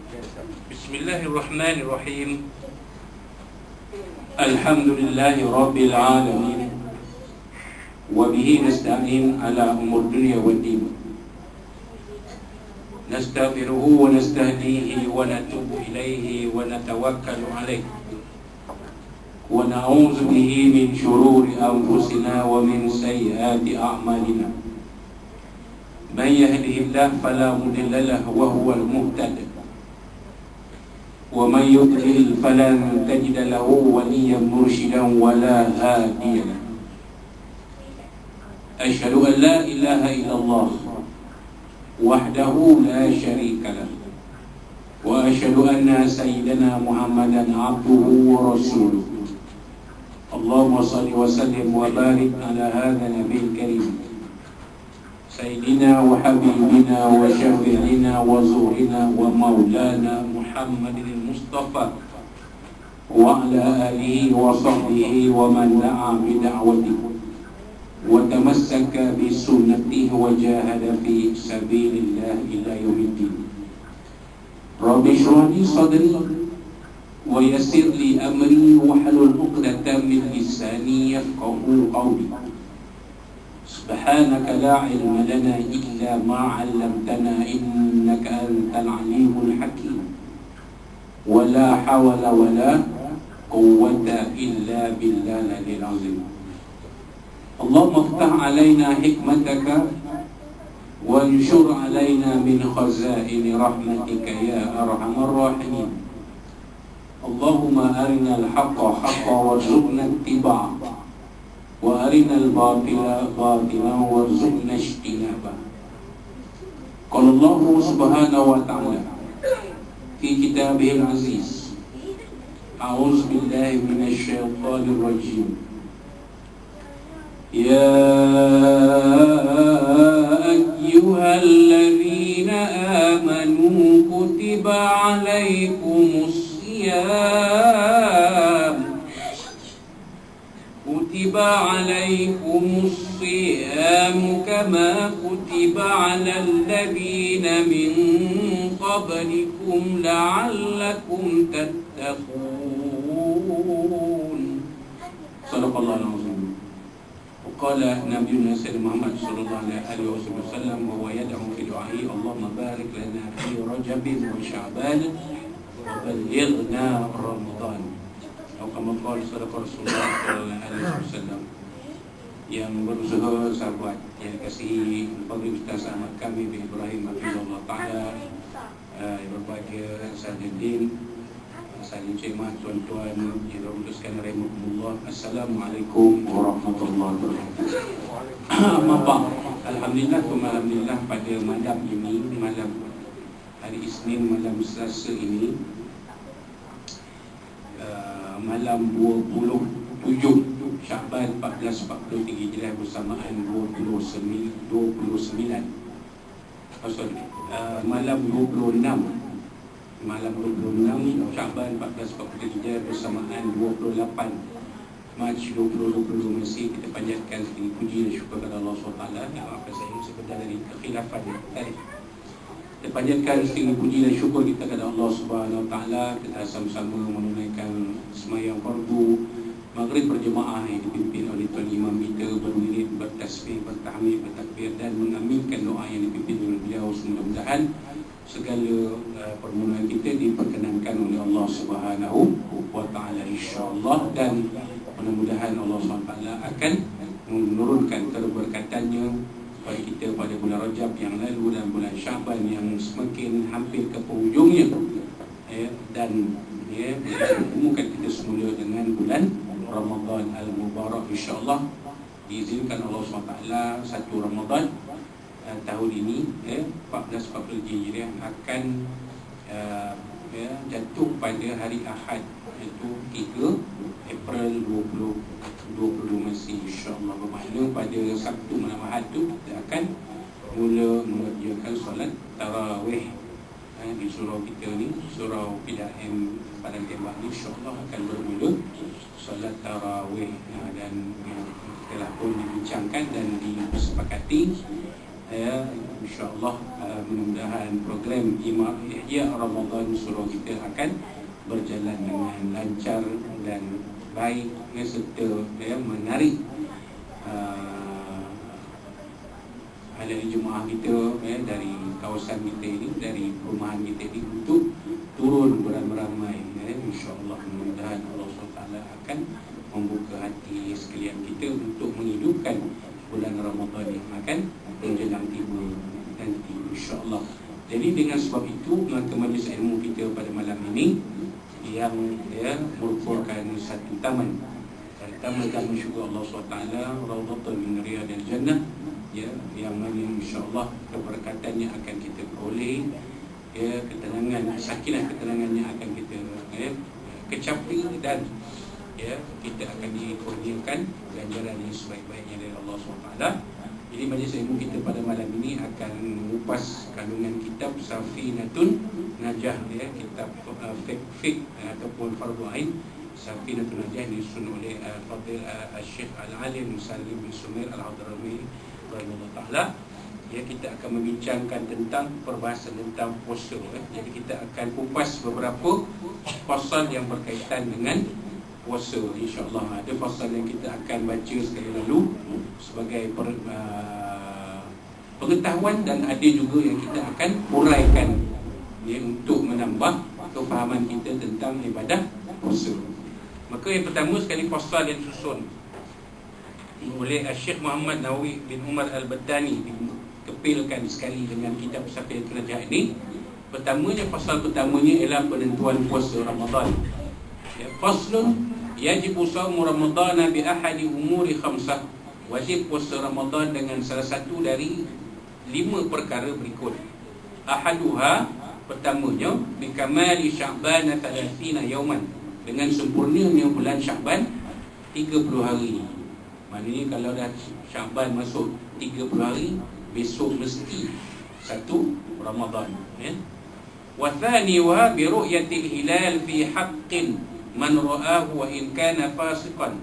Bismillahirrahmanirrahim. Alhamdulillahi Rabbil Alamin. Wa bihi nasta'in ala umur dunya wad din. Nastaghfiruhu wa nastahdihi wa natubu ilaihi wa natawakkalu alaihi. Wa na'udzu bihi min shururi anfusina wa min sayyiati a'malina. Man yahdihillahu fala mudilla lahu wa huwal muhtadi. ومن يضلل فلن تجد له وليا مرشدا ولا هاديا له. أشهد أن لا إله إلا الله وحده لا شريك له وأشهد أن سيدنا محمدا عبده ورسوله. اللهم صل وسلم وبارك على هذا النبي الكريم سيدنا وحبيبنا وشفيعنا وزورنا ومولانا محمد المصطفى وعلى آله وصحبه ومن دعا بدعوته وتمسك بسنته وجاهد في سبيل الله إلى يوم الدين. رب اشرح لي صدري ويسر لي أمري واحلل عقدة من لساني يفقهوا قولي. سبحانك لا علم لنا إلا ما علمتنا إنك أنت العليم الحكيم. ولا حول ولا قوة إلا بالله العلي العظيم. اللهم افتح علينا حكمتك وانشر علينا من خزائن رحمتك يا أرحم الراحمين. اللهم أرنا الحق حقا وارزقنا اتباعه وأرنا الباطل باطلا وارزقنا اجتنابه. قال الله سبحانه وتعالى في كتابه العزيز: أعوذ بالله من الشيطان الرجيم. يا أيها الذين آمنوا كتب عليكم الصيام كما كتب على الذين من قبلكم لعلكم تتقون. صدق الله العظيم. وقال نبينا سيدنا محمد صلى الله عليه وسلم وهو يدعو في دعائه: اللهم بارك لنا في رجب وشعبان وبلغنا رمضان. Kama qala Rasulullah sallallahu alaihi wasallam. Yang berusaha sahabat yang kasih Fadil Ustaz Ahmad kami bin Ibrahim Hafizullah Ta'ala, yang berbahagia Sayyidin, saling cermat tuan-tuan yang dimuliakan rahimahumullah. Assalamualaikum warahmatullahi wabarakatuh. Mabak alhamdulillah pada malam ini, malam hari Isnin, malam Selasa ini, malam 27 Syakban 1443 Hijrah bersamaan 29 malam 26 Syakban 1443 Hijrah bersamaan 28 Mac 2020 masih kita panjatkan segala puji dan syukur kepada Allah SWT. Apa saya sebentar dari kekhilafan tarikh. Kita panjatkan segala puji dan syukur kita kepada Allah Subhanahu Wa Taala. Kita sama-sama menunaikan sembahyang fardu maghrib berjemaah yang dipimpin oleh Tuan Imam kita, berdiri, bertasbih, bertahmid, bertakbir dan mengaminkan doa yang dipimpin oleh beliau. Mudah-mudahan segala permohonan kita diperkenankan oleh Allah Subhanahu Wa Taala insya-Allah, dan mudah-mudahan Allah Subhanahu Wa Taala akan menurunkan keberkatannya kepada kita pada bulan Rajab yang lalu dan bulan Syaban yang semakin hampir ke penghujungnya, dan bertemu kita semula dengan bulan Ramadan Al-Mubarak insya-Allah. Diizinkan Allah SWT 1 Ramadan tahun ini 1443 Hijriah akan jatuh pada hari Ahad, iaitu 3 April 2020 masih insya-Allah. Bermakna pada Sabtu malam Ahad tu kita akan mula mengerjakan solat tarawih di surau kita ni, surau PDAM Padang Tembak ni, insya-Allah akan bermula solat tarawih, dan telah pun dibincangkan dan disepakati Ya, insya-Allah mudah-mudahan program Ihya Ramadan Surau kita akan berjalan dengan lancar dan baik, serta menarik ahli jemaah kita dari kawasan kita ini, dari perumahan kita ini untuk turun beramai-ramai. Insya-Allah mudah-mudahan Allah SWT akan membuka hati sekalian kita untuk menghidupkan bulan Ramadan yang akan menjelang tiba nanti, insya-Allah. Jadi dengan sebab itu, maka majlis ilmu kita pada malam ini yang merupakan satu taman syukur Allah SWT, Raudhatun min Riyadil Jannah, yang mana insya-Allah keberkatannya akan kita peroleh, ketenangan, sakinah ketenangannya akan kita kecapi, dan kita akan dikurniakan ganjaran yang sebaik-baiknya dari Allah SWT. Jadi majlis ilmu kita pada malam ini akan mengupas kandungan kitab Safinatun Najah, kitab fiqh ataupun fardu ain. Safinatun Najah disusun oleh Fadil Syekh Al-Alim Salim bin Sumair Al-Hadrami rahimahullah taala. Kita akan membincangkan tentang perbahasan tentang puasa. Jadi kita akan kupas beberapa pasal yang berkaitan dengan puasa, insya-Allah. Ada pasal yang kita akan baca sekali lalu sebagai pengetahuan, dan ada juga yang kita akan huraikan untuk menambah kefahaman kita tentang ibadah puasa. Maka yang pertama sekali, pasal yang susun oleh Syekh Muhammad Nawawi bin Umar Al-Battani, dikepilkan sekali dengan kitab Safinatun Najah ini. Pasal pertamanya ialah penentuan puasa Ramadan. Faslun yajibu shaumu Ramadana bi ahadi umuri khamsah. Wajib puasa Ramadan dengan salah satu dari 5 perkara berikut. Ahaduha, pertamanya, bi kamali Sya'ban 30 yauman, dengan sempurnanya bulan Sya'ban 30 hari. Maknanya kalau dah Sya'ban masuk 30 hari, besok mesti 1 Ramadan. Wa thaniha bi ru'yatil hilal fi haqqin man ra'ahu wa in kana fasiqan,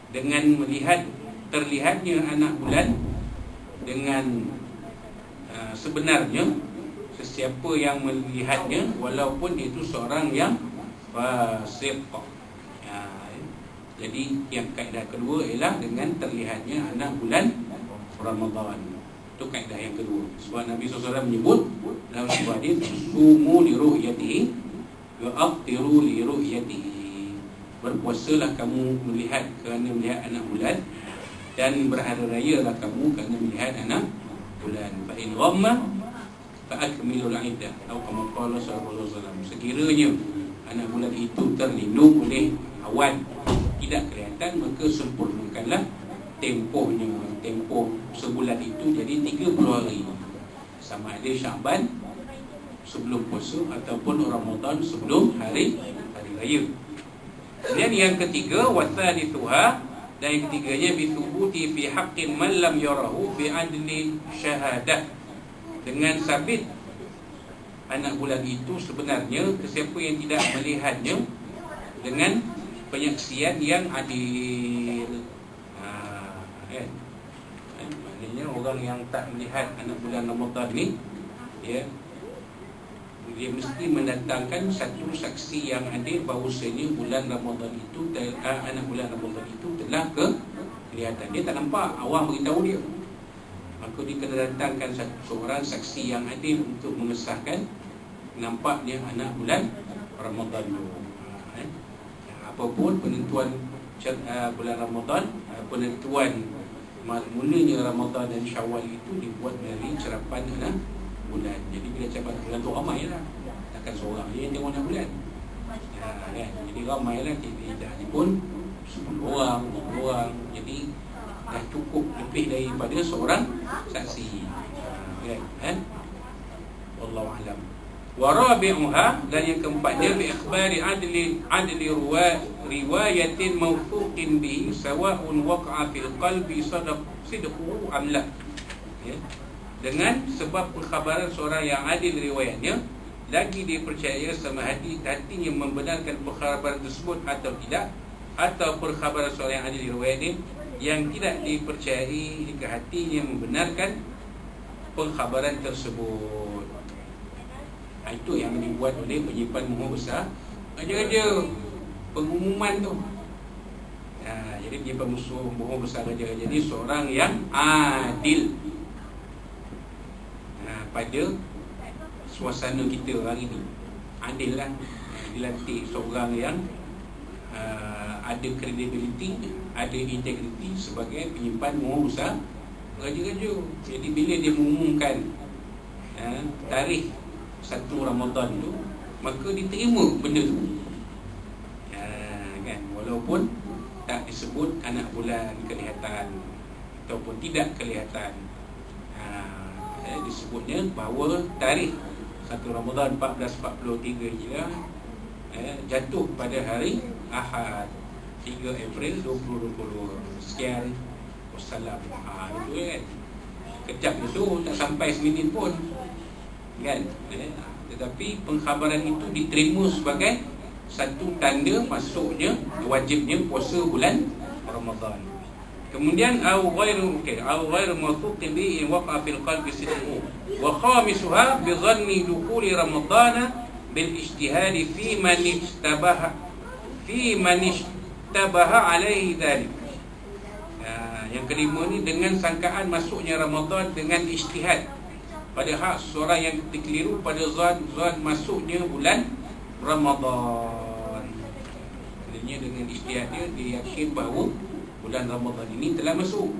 dengan melihat terlihatnya anak bulan dengan sebenarnya sesiapa yang melihatnya walaupun itu seorang yang fasik. Jadi yang kaedah kedua ialah dengan terlihatnya anak bulan Ramadan. Itu kaedah yang kedua. Sebab Nabi SAW menyebut dalam sebuah hadis, sumu li ru'yatihi wa aftiru li ru'yatihi. Berpuasalah kamu melihat kerana melihat anak bulan, dan berhari rayalah kamu kerana melihat anak bulan. Fa in ghamma fa akmilul iddah, atau kama qala sallallahu alaihi wasallam, sekiranya anak bulan itu terlindung oleh awan, tidak kelihatan, maka sempurnakanlah tempohnya. Tempoh sebulan itu jadi 30 hari, sama ada Sya'ban sebelum puasa ataupun Ramadan sebelum hari raya. Kemudian yang ketiga, wathalithuha, dan yang ketiganya bithubuti fi haqqin man lam yarahu bi adli syahadah, dengan sabit anak bulan itu sebenarnya ke siapa yang tidak melihatnya dengan penyaksian yang adil. Maknanya orang yang tak melihat anak bulan Ramadan ni, dia mesti mendatangkan satu saksi yang adil bahawasanya bulan Ramadan itu, anak bulan Ramadan itu telah kelihatan. Dia tak nampak, awam beritahu dia, maka dia kena datangkan seorang saksi yang adil untuk mengesahkan nampaknya anak bulan Ramadan itu. Apapun penentuan bulan Ramadan, penentuan mulanya Ramadan dan Syawal itu dibuat dari cerapan anak bulan. Jadi bila capai bulan tu ramai lah, takkan seorang je yang tengok anak bulan. Jadi ramai lah, tidak pun 10 orang, 20 orang. Jadi dah cukup lebih daripada seorang saksi. Wallahu a'lam. Wa rabi'uha, dan yang keempatnya, bi ikhbari adli riwayatin mawthuqin bihi sawa'un waqa'a fil qalbi sidqu am la. Dengan sebab perkhabaran seorang yang adil riwayatnya, lagi dipercaya sama hatinya membenarkan perkhabaran tersebut atau tidak, atau perkhabaran seorang yang adil riwayatnya yang tidak dipercayai jika hatinya membenarkan pengkhabaran tersebut. Itu yang dibuat oleh penyimpan muhur besar raja-raja, pengumuman tu. Jadi penyimpan muhur besar raja-raja ni seorang yang adil pada suasana kita hari ni. Adil lah, dilantik seorang yang ada credibility, ada integriti sebagai penyimpan muhur besar raja-raja. Jadi bila dia mengumumkan tarikh 1 Ramadan tu, maka diterima benda tu. Kan, walaupun tak disebut anak bulan kelihatan ataupun tidak kelihatan, disebutnya bahawa tarikh 1 Ramadan 1443 Hijrah jatuh pada hari Ahad 3 April 2020. Sekian, wassalam. Itu kan, kejap itu tak sampai seminit pun kan. Tetapi pengkhabaran itu diterima sebagai satu tanda masuknya, wajibnya puasa bulan Ramadan. Kemudian au ghairu mawthuqin bi in waqa'a fil qalbi sidqu wa khamisuha bi dhanni dukhuli Ramadan bil ijtihad fi man ishtabaha alaihi dhalik. Yang kelima ni, dengan sangkaan masuknya Ramadan dengan ijtihad, pada hak seorang yang terkeliru pada zon masuknya bulan Ramadan. Maksudnya dengan ijtihad dia yakin bahawa bulan Ramadan ini telah masuk.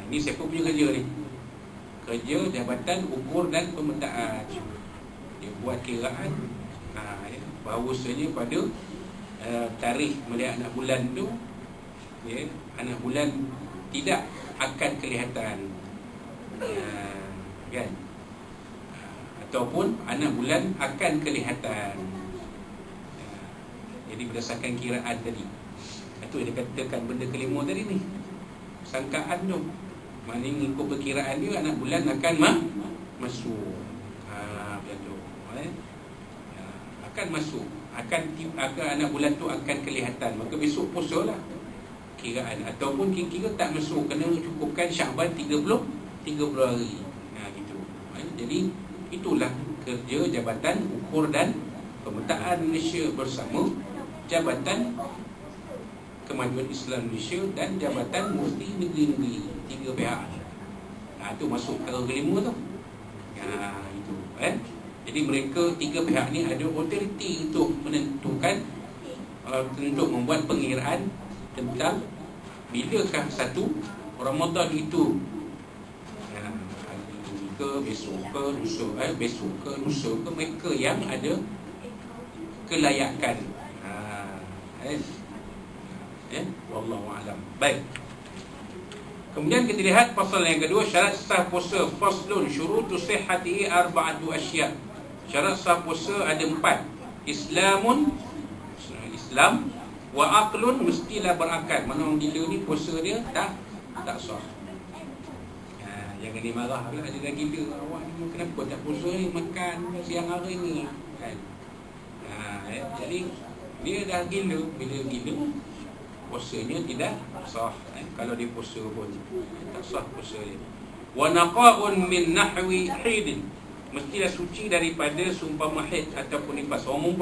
Ini siapa punya kerja ni? Kerja Jabatan Ukur dan Pemetaan. Dia buat kiraan bahawasanya pada tarikh melihat anak bulan tu, anak bulan tidak akan kelihatan, kan? Ataupun anak bulan akan kelihatan. Jadi berdasarkan kiraan tadi, itu yang dikatakan benda kelima tadi ni, sangkaan tu. Maknanya ikut perkiraan dia, anak bulan akan masuk. Macam tu, akan masuk, akan anak bulan tu akan kelihatan, maka besok puasa lah kiraan. Ataupun kira-kira tak masuk, kena cukupkan Syaban 30 hari. Gitu. Jadi itulah kerja Jabatan Ukur dan Pemetaan Malaysia bersama Jabatan Kemajuan Islam Malaysia dan Jabatan Mufti Negeri-Negeri, 3 pihak. Itu masuk perkara kelima tu. Itu Jadi mereka 3 pihak ni ada otoriti untuk menentukan, untuk membuat pengiraan tentang bilakah 1 Ramadan itu, ke besok ke lusa, besok ke lusa ke, mereka yang ada kelayakan. Wallahu a'lam. Baik. Kemudian kita lihat pasal yang kedua, syarat sah puasa. Faslun syurutu sihhatihi arba'atu asya'. Syarat sah puasa ada 4. Islam, wa aqlun, mestilah berakal. Mana orang gila ni puasa dia tak sah. Jangan dimarah pula, dia dah gila. Awak ni kenapa tak puasa ni, makan siang hari ni kan? Jadi dia dah gila. Bila gila, puasanya tidak sah. Kalau dia puasa pun tak sah puasa dia. Wa naqa'un min nahwi hidin, mestilah suci daripada seumpama haid ataupun nifas. Orang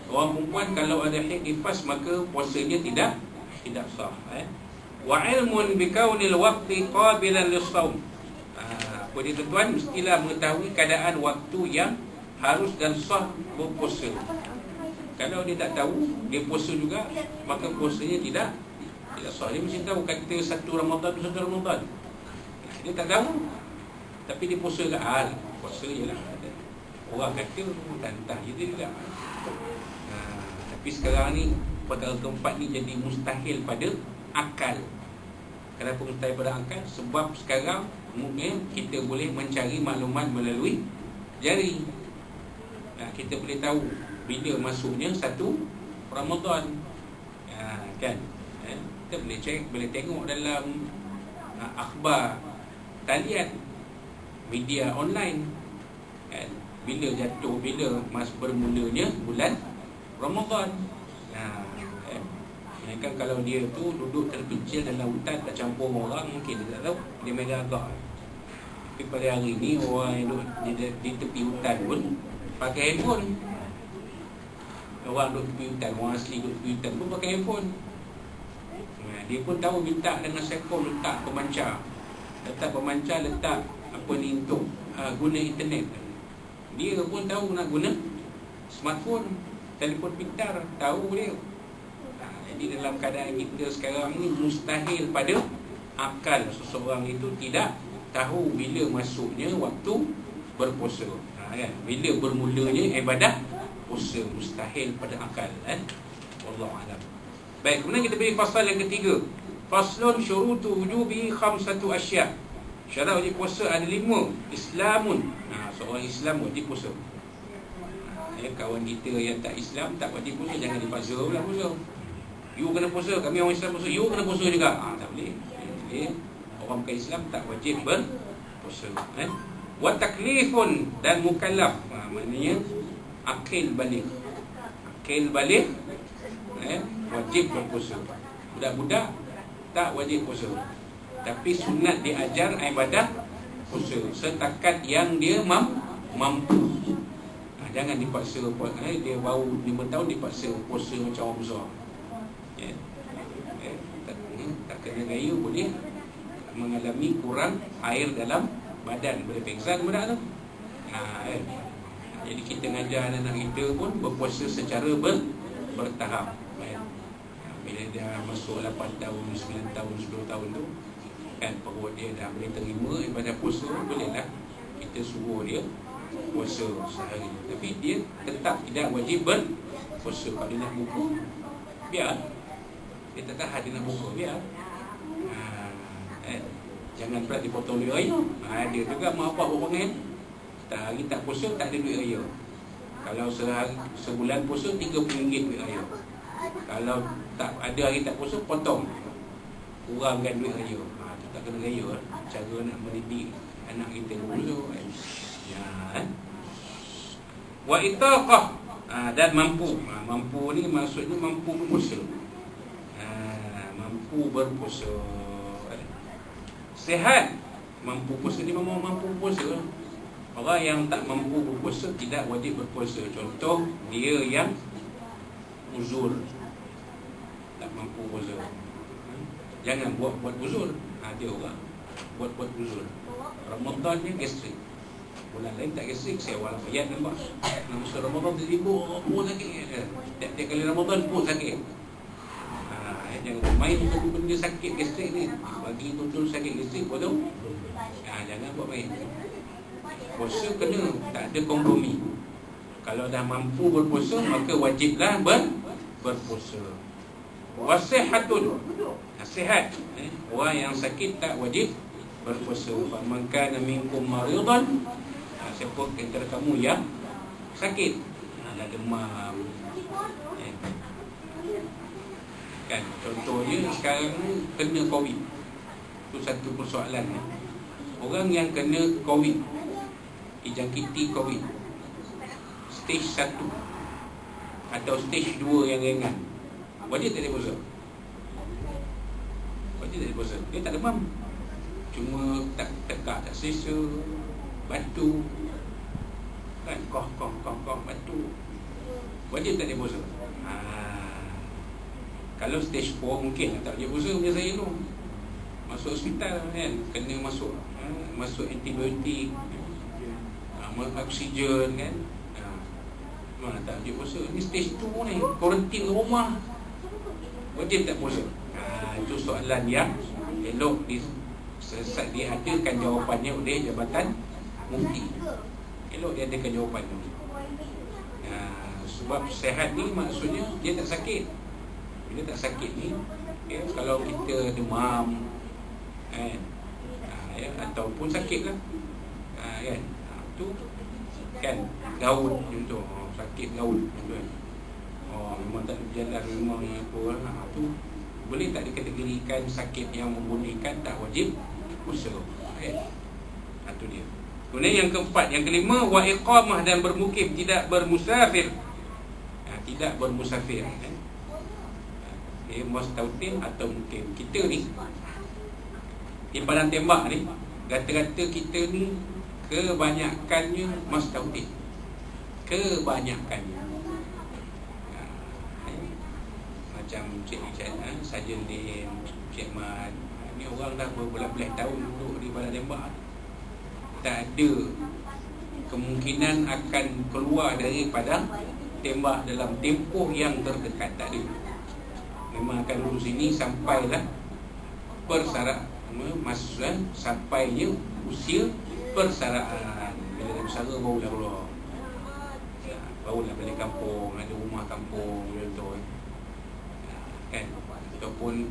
perempuan kalau ada haid nifas, maka puasanya tidak sah. Wa ilmun bi kaunil waqti qabilan lis-shaum. Apa dia tuan, mestilah mengetahui keadaan waktu yang harus dan sah berpuasa. Kalau dia tak tahu, dia puasa juga, maka puasanya tidak sah. Dia mesti tahu kata 1 Ramadan tu 1 Ramadan. Dia tak tahu, tapi dia puasa ke puasa je lah. Orang kata entah je dia juga. Tapi sekarang ni perkara keempat ni jadi mustahil pada akal. Kenapa mustahil pada akal? Sebab sekarang mungkin kita boleh mencari maklumat melalui jari. Kita boleh tahu bila masuknya 1 Ramadan, kan? Kita boleh cek, boleh tengok dalam akhbar talian, media online, kan? Bila jatuh, bila bermulanya bulan Ramadan. Kan kalau dia tu duduk terpencil dalam hutan, tak campur orang, mungkin dia tak tahu, dia main agak. Tapi pada hari ni orang yang duduk di tepi hutan pun pakai handphone. Orang duduk tepi hutan, orang asli duduk tepi hutan pun pakai handphone. Dia pun tahu minta dengan sekor letak pemancar. Letak pemancar, letak apa ni untuk guna internet. Dia pun tahu nak guna smartphone, telefon pintar, tahu dia. Jadi dalam keadaan kita sekarang ni mustahil pada akal seseorang itu tidak tahu bila masuknya waktu berpuasa. Kan? Bila bermulanya ibadah puasa, mustahil pada akal. Wallahu a'lam. Baik, kemudian kita beri fasal yang ketiga. Faslun syurutu wujubi khamsatu asya'. Syarat wajib puasa ada 5. Islamun. Seorang Islam wajib puasa. Kawan kita yang tak Islam tak wajib puasa, jangan dipaksa pula puasa. You kena puasa, kami orang Islam puasa, you kena puasa juga. Tak boleh. Orang bukan Islam tak wajib berpuasa. Wa taklifun dan mukallaf. Maknanya akil balik. Akil balik wajib berpuasa. Budak-budak tak wajib puasa, tapi sunat diajar ibadah puasa setakat yang dia mampu. Jangan dipaksa. Dia baru 5 tahun dipaksa puasa macam orang besar. Tak kena gaya boleh mengalami kurang air dalam badan, boleh pingsan budak tu. Jadi kita ngajar anak kita pun berpuasa secara bertahap. Bila dia masuk 8 tahun, 9 tahun, 10 tahun tu kan, perut dia dah boleh terima ibadah puasa, bolehlah kita suruh dia puasa sehari. Tapi dia tetap tidak wajib berpuasa. Kalau dia nak buka, biar. Dia tak tahan, dia nak buka, biar. Jangan pula dipotong duit raya. Dia juga mak bapak berpanggil, hari tak puasa tak ada duit raya. Kalau sebulan puasa RM30 duit raya. Kalau tak ada hari tak puasa, potong, kurangkan duit raya. Itu tak kena raya. Cara nak mendidik anak kita dulu. Wa itaqah, dan mampu. Mampu ni maksudnya mampu berpuasa. Mampu berpuasa. Sehat, mampu puasa ni memang mampu berpuasa. Orang yang tak mampu berpuasa tidak wajib berpuasa. Contoh, dia yang uzur, tak mampu puasa. Jangan buat uzur. Ada orang buat uzur. Ramadan ni gastrik, bulan lain tak gastrik, sewa ayat nampak. Masa Ramadan tertidur, perut sakit. Tiap-tiap kali Ramadan perut sakit. Jangan main benda sakit gastrik ni. Bagi betul sakit gastrik, kau tahu? Jangan buat main. Puasa kena, tak ada kompromi. Kalau dah mampu berpuasa, maka wajiblah berpuasa. Wasihatun, nasihat. Orang yang sakit tak wajib berpuasa. Man kana minkum maridan, siapa antara kamu yang sakit, ada demam, kan, contohnya sekarang kena COVID. Itu satu persoalan. Orang yang kena COVID, dijangkiti COVID stage 1 atau stage 2 yang ringan, wajib tak ada puasa? Wajib tak ada puasa. Dia tak demam, cuma tak tegak, tak selesa, batu kan, koh batu, wajib tak ada puasa? Kalau stage 4 mungkin tak wajib puasa. Macam saya tu masuk hospital kan, kena masuk antibiotik, oksigen kan, mana tak wajib puasa. Ini stage 2 ni, kuarantin rumah, wajib tak puasa? Itu soalan yang elok diadakan jawapannya oleh Jabatan Mufti. Elok diadakan jawapannya. Sebab sehat ni maksudnya dia tak sakit. Bila tak sakit ni, kalau kita demam ataupun sakit lah, kan, tu kan, gaul contoh, sakit gaul contoh, memang tak berjalan, memang apa lah, tu boleh tak dikategorikan sakit yang membolehkan tak wajib puasa. Itu dia. Kemudian yang keempat, yang kelima, wa iqamah, dan bermukim, tidak bermusafir. Tidak bermusafir, mustautin atau mukim. Kita ni di padang tembak ni, Rata-rata kita ni kebanyakannya Mas Tauhid. Kebanyakannya macam Cik Sajen Lim, Cik Mat, ni orang dah berbelas-belas tahun duduk di Badan Tembak, tak ada kemungkinan akan keluar daripada tembak dalam tempoh yang terdekat. Tak ada. Memang akan duduk sini sampailah persaraan, sampainya usia persaraan. Bila dah bersara barulah keluar, barulah balik kampung, ada rumah kampung contoh kan, ataupun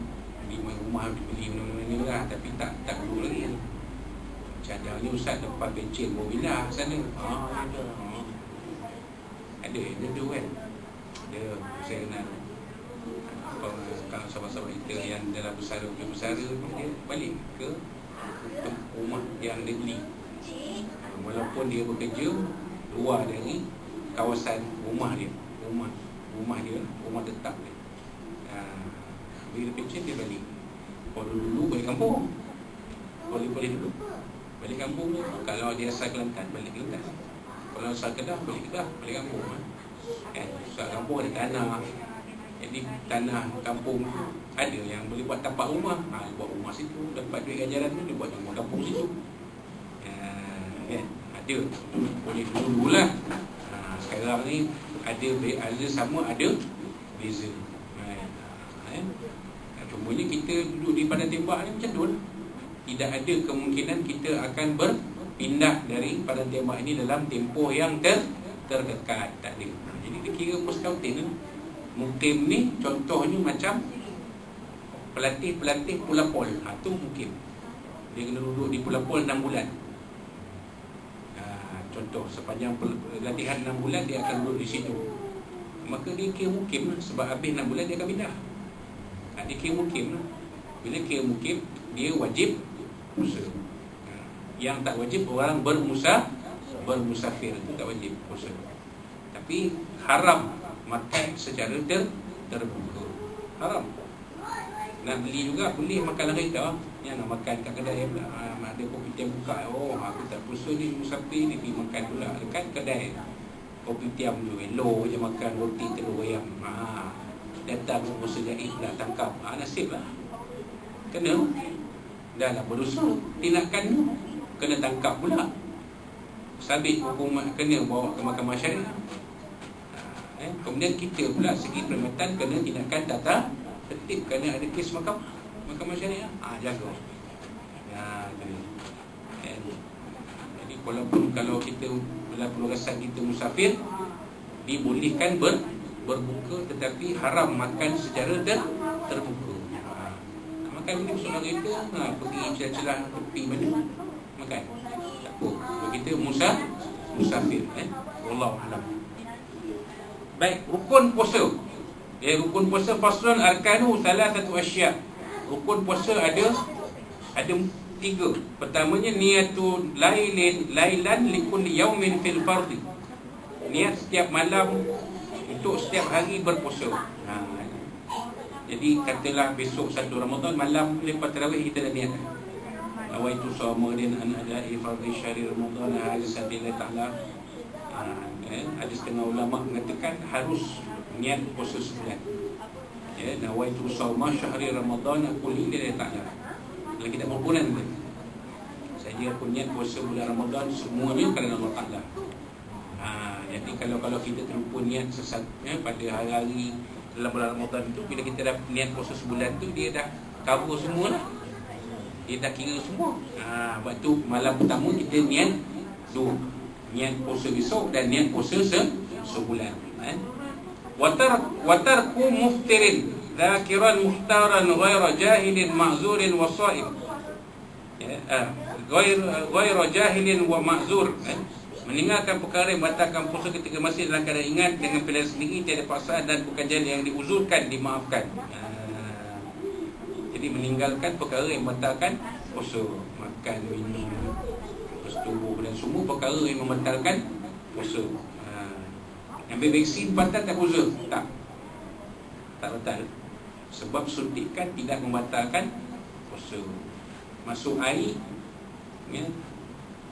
di rumah dibeli benda-benda ni lah, tapi tak dulu lagi. Cadangnya ustaz depan pencen mobilah sana. Ada tu kan. Dia saya kenal kalau sahabat-sahabat kita yang dalam bersara dia balik ke rumah yang dia beli, walaupun dia bekerja luar dari kawasan rumah dia, rumah tetap dia. Bila pencen dia balik. Kalau dulu balik kampung, boleh dulu balik kampung. Kalau dia asal Kelantan, balik Kelantan. Kalau asal Kedah, balik Kedah, balik kampung kan. Asal kampung ada tanah. Jadi tanah kampung ada yang boleh buat tapak rumah. Dia buat rumah situ, dapat duit ganjaran tu, dia buat rumah kampung situ kan. Ada. Boleh dulu-dululah. Sekarang ni ada sama, ada beza. Cumanya kita duduk di Padang Tembak ni macam tu lah. Tidak ada kemungkinan kita akan berpindah dari Padang Tembak ini dalam tempoh yang terdekat. Tak ada. Jadi dia kira post-scouting lah. Mukim ni contohnya macam pelatih Pulau Pol. Tu mukim. Dia kena duduk di Pulau Pol 6 bulan. Contoh sepanjang latihan 6 bulan dia akan duduk di situ. Maka dia kira mukim lah. Sebab habis 6 bulan dia akan pindah. Dia kira mukim lah. Bila kira mukim, dia wajib puasa. Yang tak wajib orang bermusafir itu tak wajib puasa. Tapi haram makan secara terbuka. Haram. Nak beli juga boleh makan lah kereta. Yang nak makan kat kedai pula, ada kopitiam buka. Aku tak puasa ni, musafir ni, pergi makan pula dekat kedai kopitiam tu. Elok je makan roti telur ayam. Datang puasa jaib nak tangkap. Nasib lah. Kena. Dah lah berdosa. Tindakan tu kena tangkap pula. Sabit hukuman, kena bawa ke mahkamah syariah. Kemudian kita pula segi perkhidmatan kena tindakan tata tertib, kerana ada kes mahkamah syariah. Jaga. Jadi walaupun kalau kita dalam penugasan kita musafir, dibolehkan berbuka, tetapi haram makan secara terbuka. Makan ni soal kita, pergi celah-celah tepi mana makan. Tak apa. Kita musafir. Wallahu a'lam. Baik, rukun puasa. Rukun puasa faslun arkanu thalathatu asya'. Rukun puasa ada 3. Pertamanya niyatu lailan likulli yaumin fil fardhi. Niat setiap malam untuk setiap hari berpuasa. Jadi katalah besok 1 Ramadan, malam lepas tarawih kita dah niat. Awaitu Ramadan an ada'i fardhi syahri Ramadan hadisatillahi ta'ala. Ada setengah ulama mengatakan harus niat puasa sebulan. Nawaitu shauma syahri Ramadan kulli lillahi ta'ala. Kalau kita berbulan kan, saya pun niat puasa bulan Ramadan semuanya kerana Allah Ta'ala. Jadi kalau kita terlupa niat sesatnya pada hari-hari dalam bulan Ramadan itu, bila kita dah niat puasa sebulan tu, dia dah cover semua lah. Dia dah kira semua. Sebab tu malam pertama kita niat 2. Niat puasa besok dan niat puasa sebulan. Watarku muftirin dhakiran muhtaran ghaira jahilin ma'zurin wa sha'ib. Ghaira jahilin wa ma'zur. Meninggalkan perkara yang membatalkan puasa ketika masih dalam keadaan ingat dengan pilihan sendiri, tiada paksaan dan bukan jalan yang diuzurkan, dimaafkan. Jadi meninggalkan perkara yang membatalkan puasa, makan, minum, bersetubuh dan semua perkara yang membatalkan puasa. Ambil vaksin batal tak puasa? Tak batal. Sebab suntikan tidak membatalkan puasa. Masuk air ya,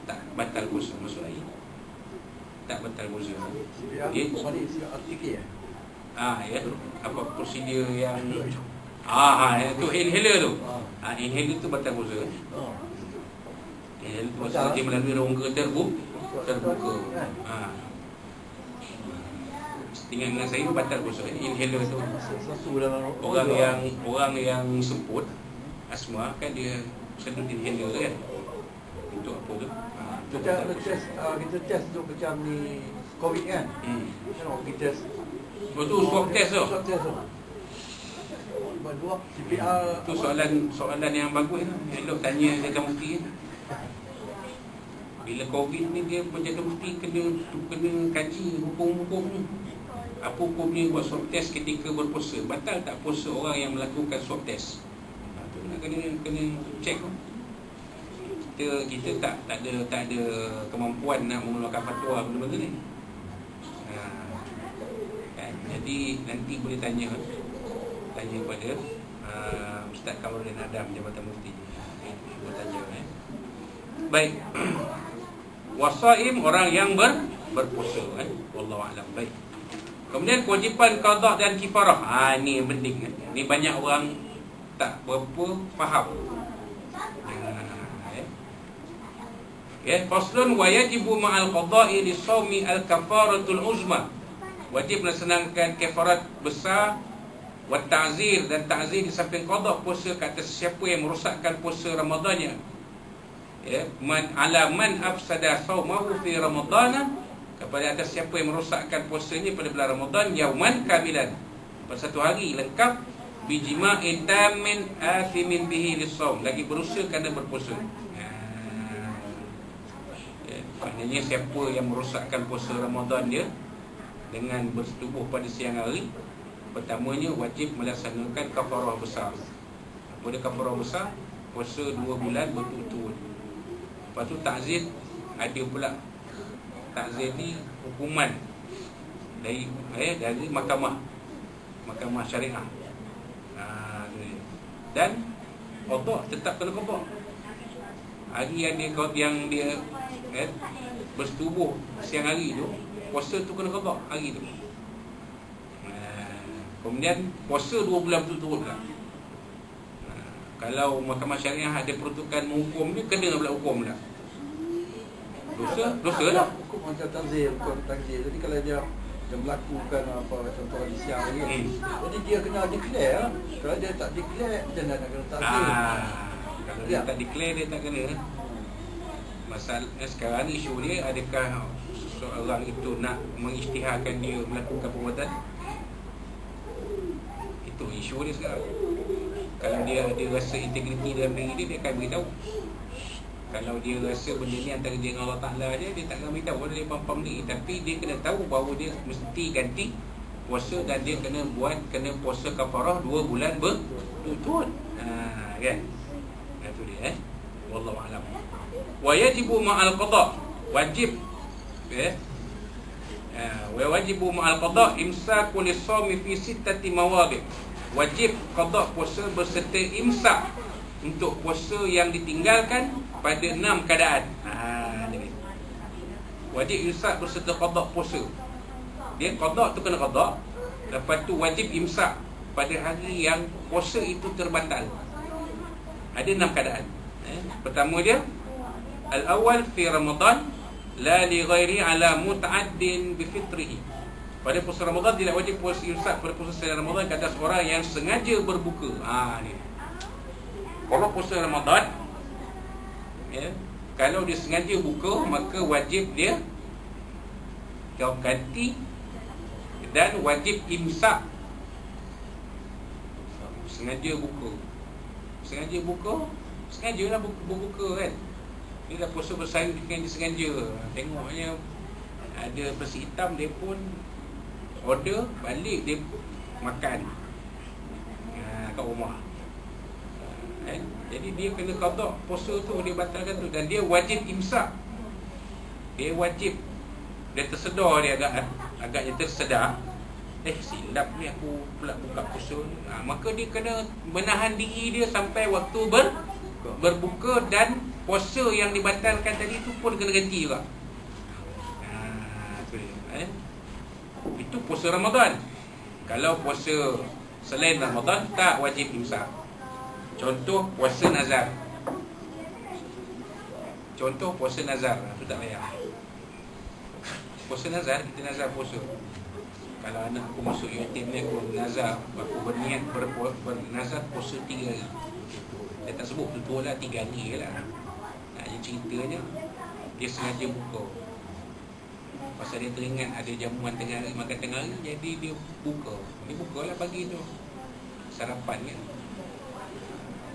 tak batal puasa masuk air. Tak batal puasa. Dia fikir. ya, apa prosedur yang itu inhaler tu. Inhaler tu batal puasa. Inhaler tu maksudnya dia melalui rongga terbuka. Tinggal dengan saya batal puasa. Inhaler tu orang yang sebut asma kan dia sedut inhaler tu kan. Untuk apa tu? Kita test untuk macam ni COVID kan. Kita test. Betul, swab test tu. Berdua CPR. Tu soalan yang bagus. Elok tanya Jaga Mufti. Bila COVID ni dia Jaga Mufti kena kaji hukum-hukum ni. Apa hukum dia buat swab test ketika berpuasa? Batal tak puasa orang yang melakukan swab test? Tu nak kena check. Kita tak ada kemampuan nak mengeluarkan fatwa benda-benda ni. Kan? Jadi nanti boleh tanya kepada Ustaz Kamarudin Adam, Jabatan Mufti. Boleh tanya. Baik. Wasaim orang yang berpuasa. Wallahu a'lam. Baik. Kemudian kewajipan qada dan kifarah. Ni yang penting. Ni banyak orang tak berapa faham. Faslun wa yajibu ma'al qada'i li shaumi al-kafaratul uzma. Wajib melaksanakan kafarat besar wa ta'zir, dan ta'zir di samping qada puasa ke atas siapa yang merosakkan puasa Ramadannya. Man afsada shaumahu fi ramadana, kepada atas siapa yang merosakkan puasanya pada bulan Ramadan yauman kamilan, pada satu hari lengkap, bijima'in tamin athimin bihi lis-shaum, lagi berusaha kerana berpuasa. Maknanya siapa yang merosakkan puasa Ramadan dia dengan bersetubuh pada siang hari, pertamanya wajib melaksanakan kafarah besar. Apa dia kafarah besar? Puasa 2 bulan berturut-turut. Lepas tu takzir, ada pula takzir ni hukuman dari mahkamah syariah. Dan qada tetap kena qada. Hari yang dia bersetubuh siang hari tu, puasa tu kena qada hari tu. Kemudian puasa 2 bulan berturut-turut lah. Kalau mahkamah syariah ada peruntukan menghukum dia, kena pula hukum pula. Dosa lah. Hukum macam takzir. Jadi kalau dia melakukan apa contoh di siang hari, jadi dia kena declare. Kalau dia tak declare, macam mana nak kena takzir? Kalau dia tak declare, dia tak kena. Masalahnya sekarang ni isu dia, adakah seseorang itu nak mengisytiharkan dia melakukan perbuatan? Itu isu dia sekarang. Kalau dia ada rasa integriti dalam diri dia akan beritahu. Kalau dia rasa benda ni antara dia dengan Allah Ta'ala je, dia tak akan beritahu. Kalau dia faham ni, tapi dia kena tahu bahawa dia mesti ganti puasa, dan dia kena puasa kafarah 2 bulan berturut-turut. Kan? Itu dia. Wallahu a'lam. Wa yajibu ma'al qada, wajib wa wajibu ma'al qada imsaku lis-shaumi fi 6 mawadhi. Wajib qada puasa berserta imsak untuk puasa yang ditinggalkan pada 6 keadaan. Wajib imsak berserta qada puasa. Dia qada tu kena qada, lepas tu wajib imsak pada hari yang puasa itu terbatal. Ada 6 keadaan. Pertama dia, al-awwal fi Ramadan la li ghairi ala muta'addin bi fitrihi. Pada puasa Ramadan tidak wajib puasa imsak pada puasa selain Ramadan ke atas orang yang sengaja berbuka. Ni. Kalau puasa Ramadan, kalau dia sengaja buka, maka wajib dia ganti dan wajib imsak. Sengaja buka. Sengajalah berbuka kan. Dia dah puasa bersaing dengan dia sengaja. Tengoknya ada besi hitam, dia pun order balik, dia makan kat rumah. Jadi dia kena qada puasa tu, dia batalkan tu, dan dia wajib imsak. Dia wajib. Dia tersedar, dia agaknya tersedar, silap ni aku pula buka puasa ni. Maka dia kena menahan diri dia sampai waktu berbuka dan puasa yang dibatalkan tadi itu pun kena ganti juga. Itu puasa Ramadan. Kalau puasa selain Ramadan tak wajib imsak. Contoh puasa nazar. Contoh puasa nazar itu tak payah. Puasa nazar, kita nazar puasa. Kalau anak aku masuk yatim ni, aku nazar, aku berniat bernazar puasa 3 hari. Dia tak sebut betul lah 3 hari lah. Nak ceritanya dia sengaja buka. Pasal dia teringat ada jamuan tengah hari, makan tengah hari, jadi dia buka. Dia bukalah pagi tu sarapan kan.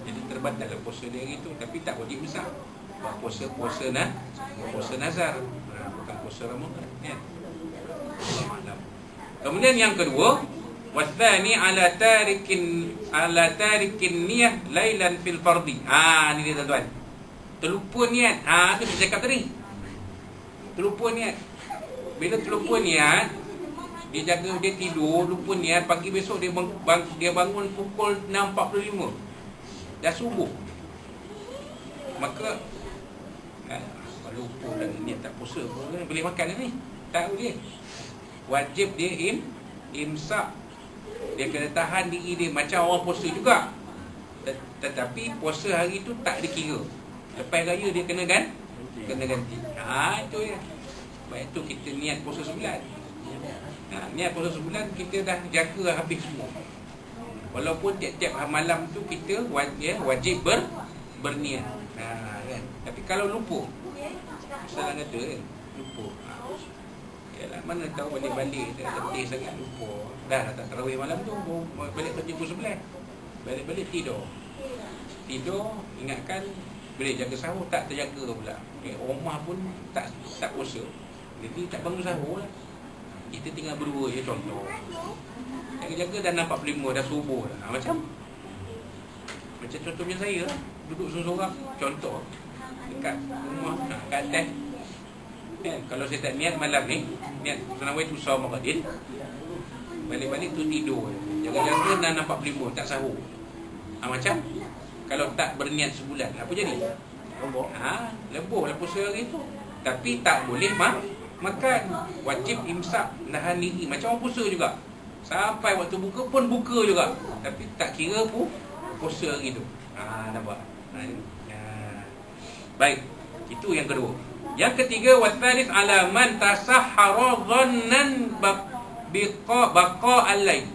Jadi terbatal lah puasa dia hari tu. Tapi tak wajib besar. Puasa nazar, bukan puasa Ramadan kan. Allahuakbar. Kemudian yang kedua, wasani ala tarikin niyah lailan fil fardi. Ni dia tuan-tuan. Terlupa niat. Tu saya cakap tadi. Terlupa niat. Bila terlupa niat, dia jaga, dia tidur, lupa niat, pagi besok dia bangun pukul 6.45. Dah subuh. Maka lupa dan niat tak puasa, boleh makan ni? Tak boleh. Wajib dia imsak. Dia kena tahan diri dia macam orang puasa juga. Tetapi puasa hari tu tak dikira. Lepas raya dia kena ganti. Itu ya. Baik tu kita niat puasa sebulan. Niat puasa sebulan kita dah jaga habis semua. Walaupun tiap-tiap malam tu kita wajib berniat. Kan? Tapi kalau lupa, salah kata kan, lupa. Yalah, mana tahu balik-balik dah letih sangat, lupa. Dah tak tarawih malam tu, balik pukul 11. Balik-balik tidur, ingatkan boleh jaga sahur, tak terjaga pula. Rumah pun tak puasa. Jadi tak bangun sahur lah. Kita tinggal berdua je contoh. Jaga-jaga dah 6.45, dah subuh dah. Macam contohnya saya duduk seorang-seorang, contoh dekat rumah, kat atas. Kalau saya tak niat malam ni, niat Sunawai tu sahur Maghrib, balik-balik tu tidur. Jaga-jaga dah 6.45, tak sahur. Macam kalau tak berniat sebulan, apa jadi? Leboh lah puasa hari tu. Tapi tak boleh makan. Wajib imsak, nahan diri. Macam orang puasa juga. Sampai waktu buka pun buka juga. Tapi tak kira pun puasa hari tu. Nampak? Baik, itu yang kedua. Yang ketiga, wasalis ala man tasahhara dhannan baqa al-lail.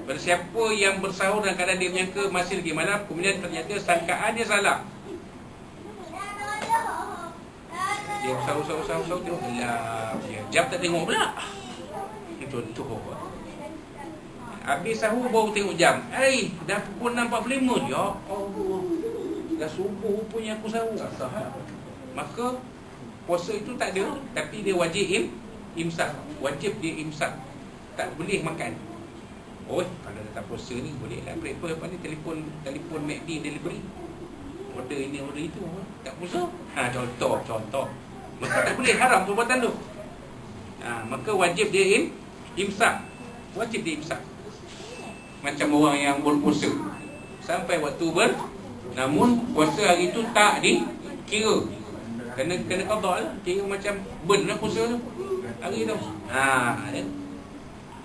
Bersiapa yang bersahur dalam keadaan dia menyangka masih lagi malam, kemudian ternyata sangkaan dia salah. Dia sahur tengok jam tak tengok pula. Contoh. Habis sahur baru tengok jam. Dah pukul 6.45. Ya Allah. Dah subuh punya aku sahur. Maka puasa itu tak ada, tapi dia wajib imsak. Wajib dia imsak. Tak boleh makan. Kalau dah tak puasa ni boleh lah breakfast apa ni, telefon McD delivery. Order ini order itu, tak puasa. Contoh. Maka tak boleh, haram perbuatan tu. Maka wajib dia imsak. Wajib dia imsak. Macam orang yang berpuasa sampai waktu namun puasa hari itu tak dikira. Kena qada lah. Kira macam burn lah puasa tu hari tu.